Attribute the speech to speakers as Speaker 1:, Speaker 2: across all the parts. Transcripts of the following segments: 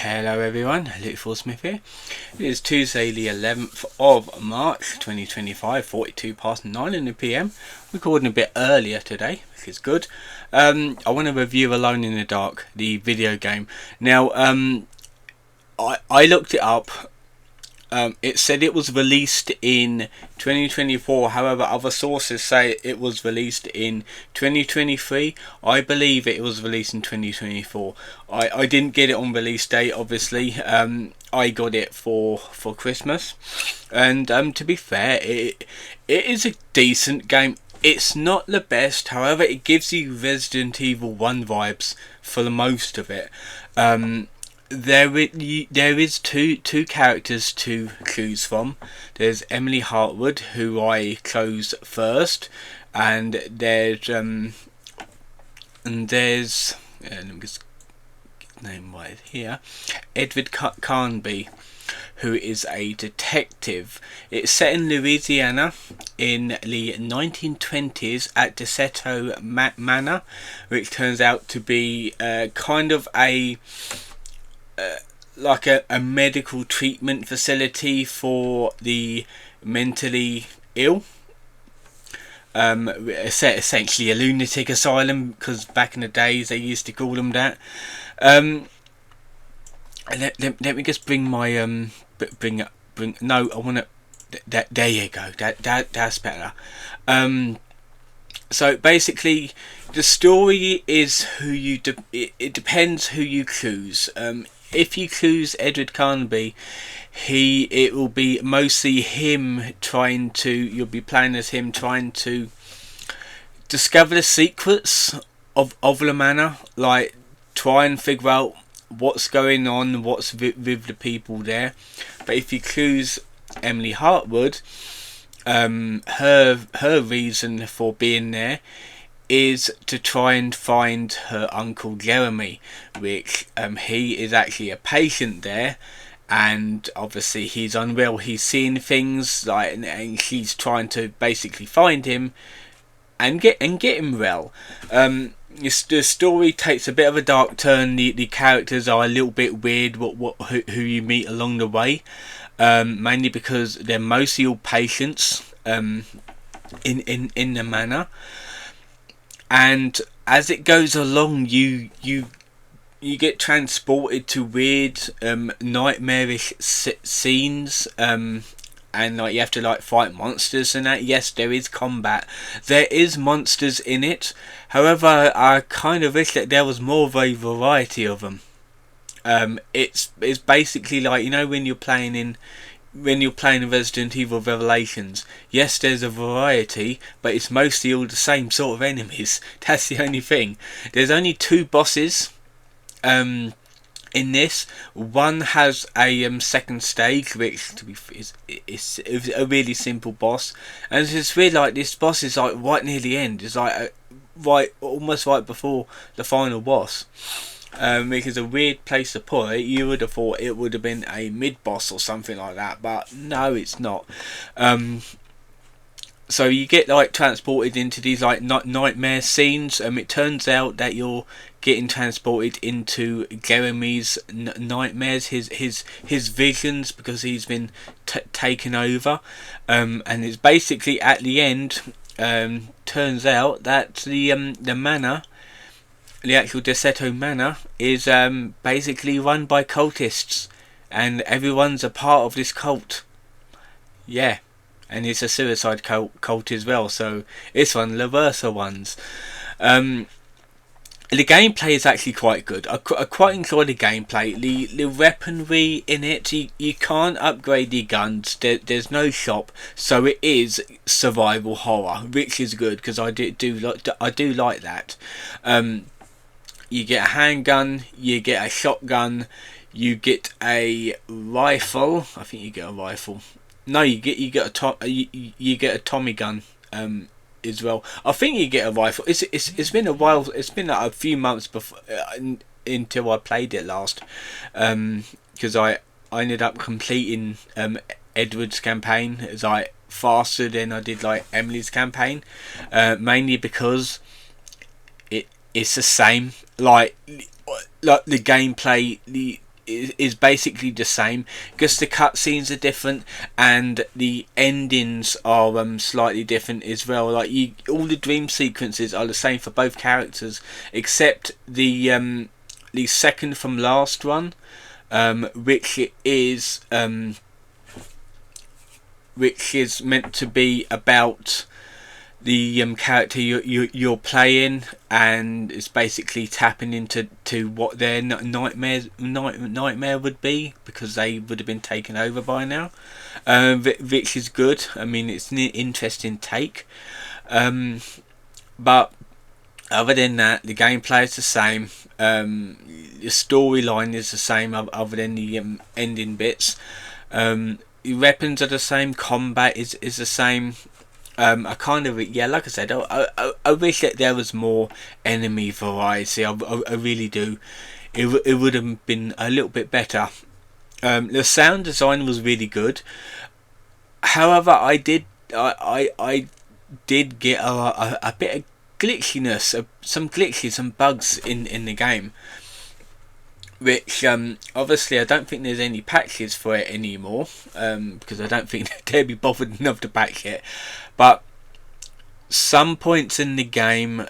Speaker 1: Hello everyone, Luke Smith here. It is Tuesday the 11th of March 2025, 42 past 9 in the PM. Recording a bit earlier today, which is good. I want to review Alone in the Dark, the video game. Now, I looked it up. It said it was released in 2024, however other sources say it was released in 2023. I believe it was released in 2024. I didn't get it on release date, obviously. I got it for Christmas, and to be fair, it is a decent game. It's not the best, however it gives you Resident Evil 1 vibes for the most of it. There is two characters to choose from. There's Emily Hartwood, who I chose first, and there's let me just get his name right here, Edward Carnby, who is a detective. It's set in Louisiana in the 1920s at DeSoto Manor, which turns out to be kind of a like a medical treatment facility for the mentally ill. Essentially a lunatic asylum, because back in the days they used to call them that. Let me just bring my no, I want to, there you go, that's better. So basically the story is who you it depends who you choose. If you choose Edward Carnby, it will be mostly him you'll be playing as him trying to discover the secrets of the manor, like try and figure out what's going on, what's with the people there. But if you choose Emily Hartwood, her reason for being there is to try and find her uncle Jeremy, which he is actually a patient there, and obviously he's unwell. He's seeing things like, and she's trying to basically find him and get him well. The story takes a bit of a dark turn. The characters are a little bit weird. Who you meet along the way, mainly because they're mostly all patients in the manor. And as it goes along, you get transported to weird, nightmarish scenes, and like you have to like fight monsters and that. Yes, there is combat. There is monsters in it. However, I kind of wish that there was more of a variety of them. It's basically like, you know, when you're playing Resident Evil Revelations, yes, there's a variety, but it's mostly all the same sort of enemies. That's the only thing. There's only two bosses in this. One has a second stage, which is a really simple boss, and it's just weird, like this boss is like right near the end. It's like almost right before the final boss. Which is a weird place to put it. You would have thought it would have been a mid-boss or something like that, but no, it's not. So you get like transported into these like nightmare scenes. It turns out that you're getting transported into Jeremy's nightmares, his visions, because he's been taken over. And it's basically at the end. Turns out that the manor, the actual DeSoto Manor, is basically run by cultists, and everyone's a part of this cult. Yeah, and it's a suicide cult as well, so it's one of the worser ones. The gameplay is actually quite good. I quite enjoy the gameplay. The weaponry in it, you can't upgrade your guns. There's no shop, so it is survival horror, which is good, because I do like that. You get a handgun, you get a shotgun, you get a rifle. I think you get a rifle. No, you get a Tommy gun as well. I think you get a rifle. It's been a while. It's been like a few months before until I played it last, because I ended up completing Edward's campaign as faster than I did like Emily's campaign, mainly because it's the same. Like the gameplay, is basically the same. Just the cutscenes are different and the endings are slightly different as well. Like all the dream sequences are the same for both characters, except the second from last one, which is meant to be about the character you're playing, and it's basically tapping into what their nightmare would be, because they would have been taken over by now, which is good. I mean, it's an interesting take, but other than that, the gameplay is the same. The storyline is the same, other than the ending bits. The weapons are the same. Combat is the same. I kind of, yeah, like I said, I wish that there was more enemy variety. I really do. It would have been a little bit better. The sound design was really good. However, I did get a bit of glitchiness, some glitches, some bugs in the game, which obviously I don't think there's any patches for it anymore, because I don't think they'd be bothered enough to patch it. But some points in the game,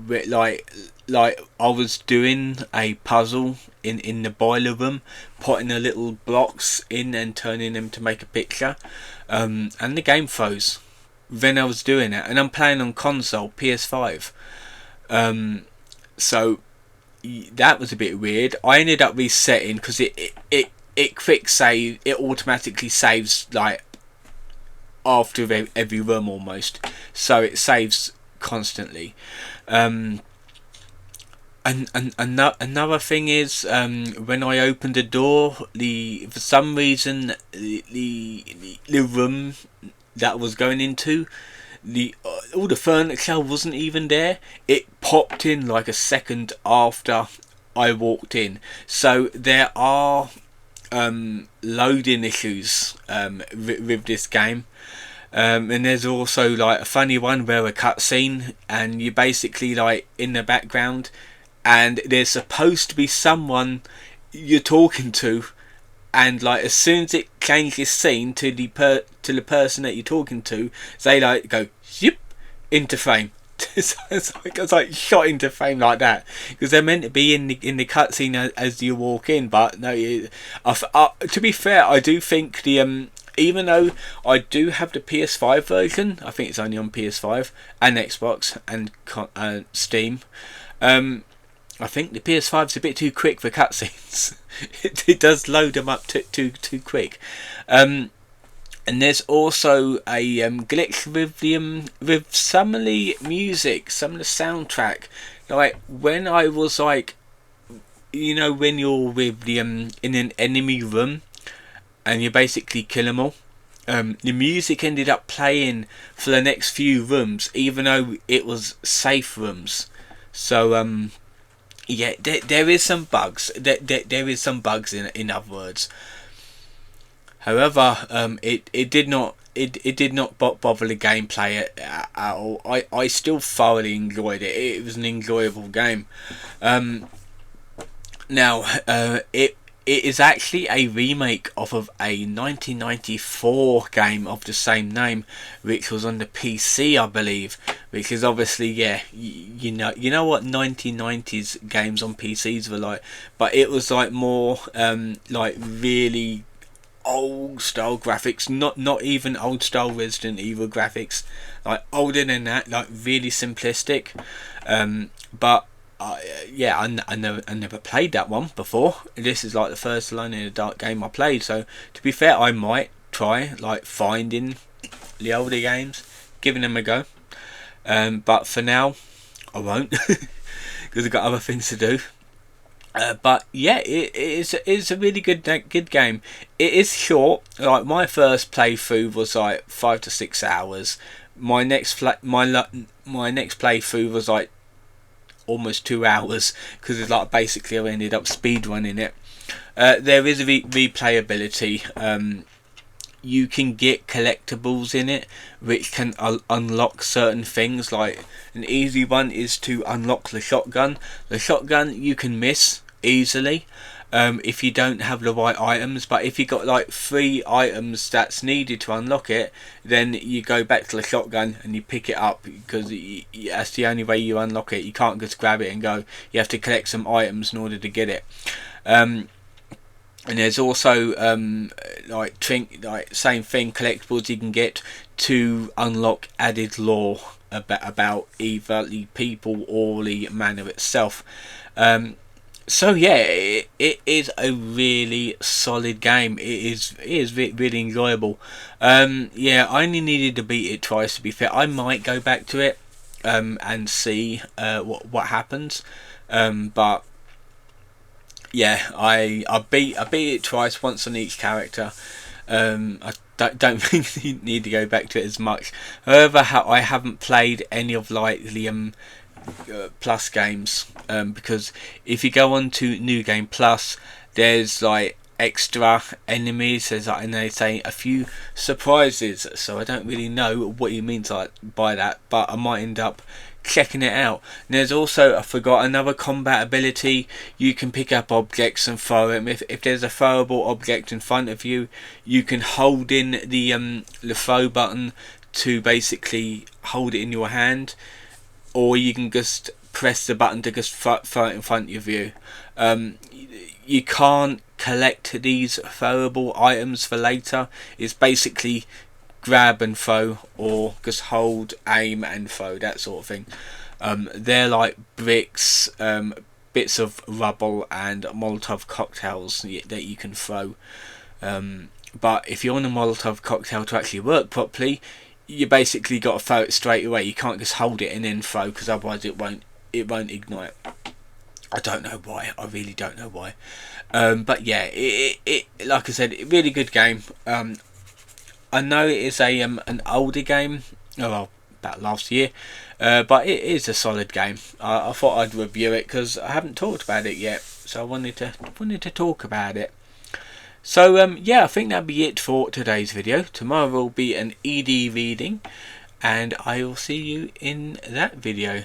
Speaker 1: like I was doing a puzzle in the boiler room, putting the little blocks in and turning them to make a picture, and the game froze when I was doing it, and I'm playing on console PS5, so that was a bit weird. I ended up resetting, because it quick save, it automatically saves like after every room almost, so it saves constantly. And another thing is, when I opened the door, for some reason the room that I was going into, all the furniture wasn't even there. It popped in like a second after I walked in. So there are loading issues with this game. And there's also like a funny one where a cutscene, and you're basically like in the background, and there's supposed to be someone you're talking to, and like as soon as it changes scene to the person that you're talking to, they like go zip into frame. it's like shot into frame like that, because they're meant to be in the cutscene as you walk in. But no, to be fair, I do think the even though I do have the PS5 version, I think it's only on PS5 and Xbox and Steam. I think the PS5's a bit too quick for cutscenes. it does load them up too quick. And there's also a glitch with some of the music, some of the soundtrack. Like when I was like, when you're with the in an enemy room, and you basically kill them all, the music ended up playing for the next few rooms, even though it was safe rooms. So yeah, there is some bugs. There is some bugs in other words. However, it did not bother the gameplay at all. I still thoroughly enjoyed it. It was an enjoyable game. Now it is actually a remake off of a 1994 game of the same name, which was on the PC, I believe. Which is obviously, yeah, you know what 1990s games on PCs were like, but it was like more like really old style graphics, not even old style Resident Evil graphics, like older than that, like really simplistic. But yeah, I never played that one before. This is like the first Alone in the Dark game I played, so to be fair, I might try like finding the older games, giving them a go, but for now I won't, because I've got other things to do. But yeah, it is a really good game. It is short. Like my first playthrough was like 5 to 6 hours. My next playthrough was like almost 2 hours, because it's like basically I ended up speedrunning it. There is replayability. You can get collectibles in it which can unlock certain things. Like an easy one is to unlock the shotgun. The shotgun you can miss easily, if you don't have the right items. But if you got like 3 items that's needed to unlock it, then you go back to the shotgun and you pick it up, because that's the only way you unlock it. You can't just grab it and go. You have to collect some items in order to get it. And there's also like same thing, collectibles you can get to unlock added lore about either the people or the manor itself. So yeah, it is a really solid game. It is really enjoyable. Yeah, I only needed to beat it twice, to be fair. I might go back to it and see what happens. But yeah, I beat it twice, once on each character. I don't really need to go back to it as much. However, I haven't played any of like the Plus games, because if you go on to New Game Plus, there's like extra enemies, there's like, and they say a few surprises, so I don't really know what he means like by that, but I might end up checking it out. And there's also, I forgot, another combat ability. You can pick up objects and throw them. If there's a throwable object in front of you, you can hold in the throw button to basically hold it in your hand, or you can just press the button to just throw it in front of you. You can't collect these throwable items for later. It's basically grab and throw, or just hold, aim and throw, that sort of thing. They're like bricks, bits of rubble and Molotov cocktails that you can throw. But if you want a Molotov cocktail to actually work properly, you basically got to throw it straight away. You can't just hold it and then throw, because otherwise it won't ignite. I don't know why. I really don't know why. But yeah, it like I said, really good game. I know it is an older game, well, about last year, but it is a solid game. I thought I'd review it because I haven't talked about it yet, so I wanted to talk about it. So yeah, I think that'll be it for today's video. Tomorrow will be an ED reading, and I will see you in that video.